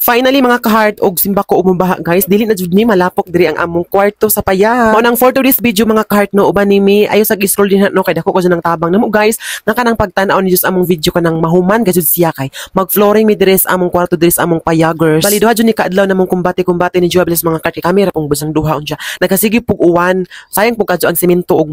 Finally mga ka-heart og simba ko umubaha guys, dili na jud ni malapok diri ang among kwarto sa paya. Mao nang for today's video mga ka-heart no, uban ni mi ayo sag scroll din no kay dako ko nang tabang namo guys, nga kanang pagtan-aw ni Diyos among video kanang mahuman gajud siya kay mag-flooring mi diri sa among kwarto diri sa among paya girls. Bali duha jud ni kaadlaw namong kumbate mga ka-heart camera pong busang duha unja. Nagkasige pug uwan, sayang pug kadto ang semento og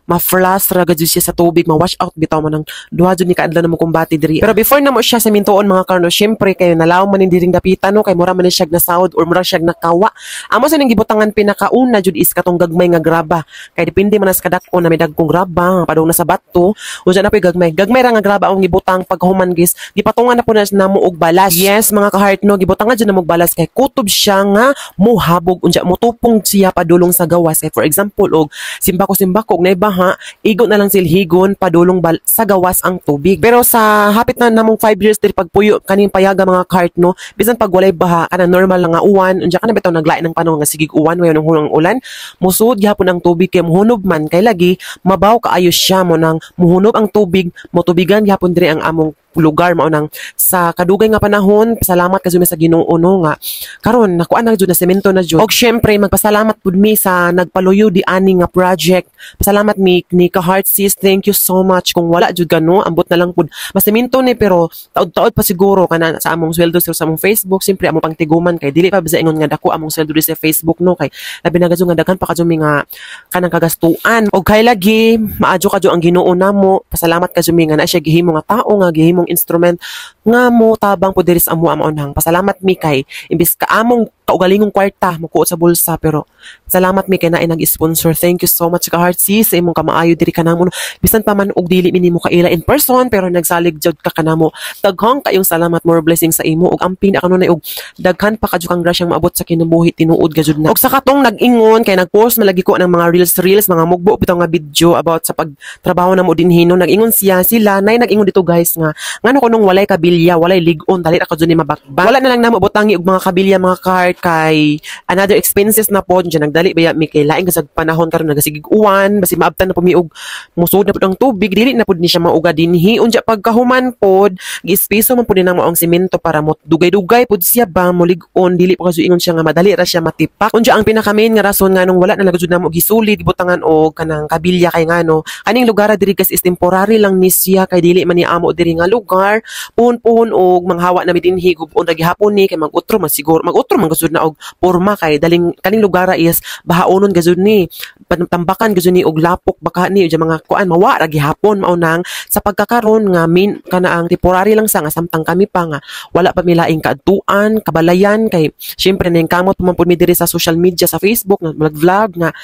ma-flash ra gajud siya sa tubig, ma-wash out bitaw man nang duha jud ni kaadlaw namong kumbate diri. Pero before namo siya sementoon mga karno, syempre kay nalaw man ni diring dapit no kay mura man siya nasawod or mura siya nakawa. Amo sa ning gibutangan pinakauna jud is katong gagmay nga graba. Kay depende man sa kadako na may dagkong graba padung na sa bato. Unsa na poy gagmay ra nga graba ang gibutang paghuman guys. Gipatungan na po na namo og balas. Yes mga ka-heart no, gibutangan jud namo og balas kay kutob siya nga muhabog unja motupong siya padulong sa gawas. Kay for example og simbako og naibaha, igo na lang silhigon padulong sa gawas ang tubig. Pero sa hapit na namong 5 years diri pagpuyo kaning payaga mga ka-heart no, bisan pag walay baha kana normal nga uwan unja kana bitaw naglain ng panahon nga sigig uwan wayon ng hulong ulan musud gyapon ang tubig kay muhunob man kay lagi mabaw kaayo siya mo nang muhunob ang tubig motubigan gyapon diri ang among lugar mao nang sa kadugay nga panahon salamat kasumi sa Ginoo no nga karon nakuan na jud na semento na jud. Og syempre magpasalamat pud mi sa nagpaluyo di ani nga project. Pasalamat mi ni ka-heart sis, thank you so much. Kung wala jud gano ambot na lang pud masemento ni pero taod-taod pa siguro kana sa among sweldo sa among Facebook, simpre amo pang tiguman kay dili pa bisa ingon nga dako among sweldo sa Facebook no kay labi na gadyo nga daghan pa kadyo nga kanang kagastuan. Og kay lagi maadyo kadyo ang Ginoo namo. Pasalamat kadyo mi nga na siya gihimo nga tao nga gihimo instrument nga mo tabang po diri sa amo amaonhang. Pasalamat mi kay imbis ka among kaugalingong kwarta mukuot sa bulsa pero salamat mi kay naay nag-sponsor. Thank you so much ka-heart sis sa imong kamaayo diri kanamo no. Bisan pa man og dili mi nimo kaila in person pero nagsalig jud ka kanamo. Daghang kayong salamat, more blessing sa imo og ang pinakakanunay og daghan pa kadyo kang grasyang maabot sa kinabuhi tinuod gajud na. Og sa katong nag-ingon kay nag-post malagi ko ng mga reels mga mugbo bitaw nga video about sa pagtrabaho namo dinhi no, nag-ingon sila nay nag-ingon dito guys nga ngano ko nung walay kabilya, walay lig-on, dali ako dyan ni mabakbang. Wala na lang namo butangi og mga kabilya mga ka-heart kay another expenses na po dyan nagdali baya mi kay laing kasag panahon karon nagasigig uwan basi maabtan na po mi og musud na pud ang tubig dili na pud ni siya mauga dinhi unja pagkahuman pod gispiso man pud ni namo ang semento para mo dugay-dugay pud siya ba mo lig-on dili pa kaso ingon siya nga madali ra siya matipak. Unja ang pinaka-main nga rason nga nung wala na lagud namo gisulid gibutangan og kanang kabilya kay ngano kaning lugar diri guys is temporary lang ni siya kay dili man ni amo diri nga lugar puhon og manghawa na midinhi gubon ra gihapon ni kay mag-utro man siguro mag-utro man gusud na og porma kay daling kaning lugar is bahaonon gazud ni tambakan gazud ni og lapok baka ni uja mga kuan mawa ra gihapon mao nang sa pagkakaron nga min kana ang temporary lang sa nga samtang kami pa nga wala pa milaing kaadtuan kabalayan kay syempre ning kamot man pud mi diri sa social media sa Facebook nga vlog nga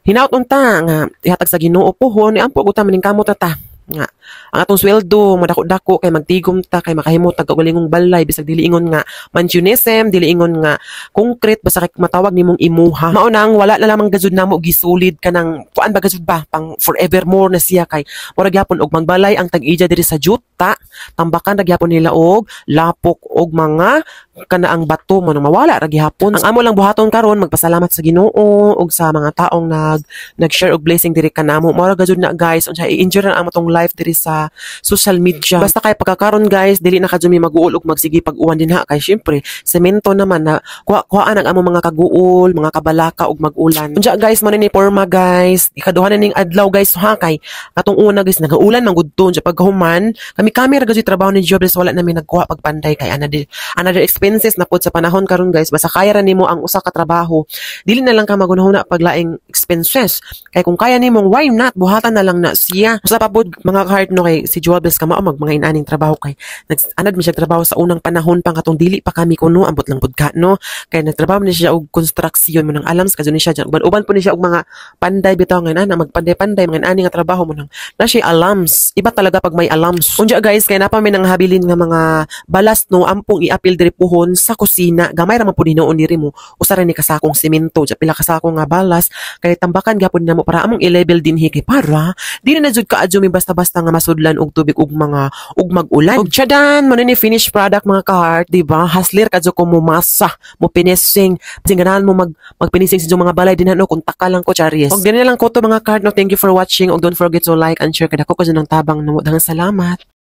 hinaut unta nga ihatag sa Ginoo pohon ampo guta maning kamot ta nga ang atong sweldo madako-dako kay magtigom ta kay makahimo tag kaugalingong balay bisag dili ingon nga mansionism dili ingon nga concrete basta kay matawag nimong imuha mao nang wala na lamang gazud namo gisulid kanang kuan ba gazud ba pang forevermore na siya kay mura gyapon og magbalay ang tag-ija diri sa juta tambakan ra gyapon nila og lapok og mga kana ang bato mo mawala ra gihapon. Ang amo lang buhaton karon magpasalamat sa Ginoo og sa mga taong nag-share og blessing diri kanamo. Mao ra gazud na guys unsa i-enjoy ra ang atong life diri sa social media. Basta kay pagkakaron guys dili na kadyo mi mag-uol og magsige pag-uwan dinha kay syempre semento naman na kuhaan ang amo mga kaguol, mga kabalaka og mag-ulan. Unja guys man ni porma guys. Ikaduha na ning adlaw guys ha kay katong una guys nagaulan man gud to unja pagkahuman kami ra gazud trabaho ni Jobles wala na mi nagkuha pagpanday kay another expenses na pod sa panahon karon guys basta kaya ra nimo ang usa ka trabaho dili na lang ka magunahuna paglaing expenses kay kung kaya nimong why not buhatan na lang na siya usa pa pod mga ka-heart no kay si Jobles ka mao mga inaning trabaho kay anad mi siya trabaho sa unang panahon pang katong dili pa kami kuno ambot lang pud ka no kay nagtrabaho ni siya og construction mo nang alams kadto ni siya uban po ni siya og mga panday bitaw nga na magpanday-panday mga inaning nga trabaho mo nang na siya alams iba talaga pag may alams unja guys kay napa mi nang habilin nga mga balas no ampong i-apil diri pohon sa kusina gamay ra man pud hinuon diri mo usa ra ni kasakong semento ja pila kasakong nga balas kay tambakan gyapon namo para among i-level dinhi kay para dili na jud kaadyo mi basta-basta nga masudlan og tubig og mag-ulan og tiyadan mo ni finished product mga ka-heart di ba haslir kadyo ko mo masa mo finishing ganahan mo magpinising sa mga balay dinha no kung taka lang ko charis og dinhi lang ko to mga ka-heart no. Thank you for watching og don't forget to like and share kada ko ng tabang namo. Daghang salamat.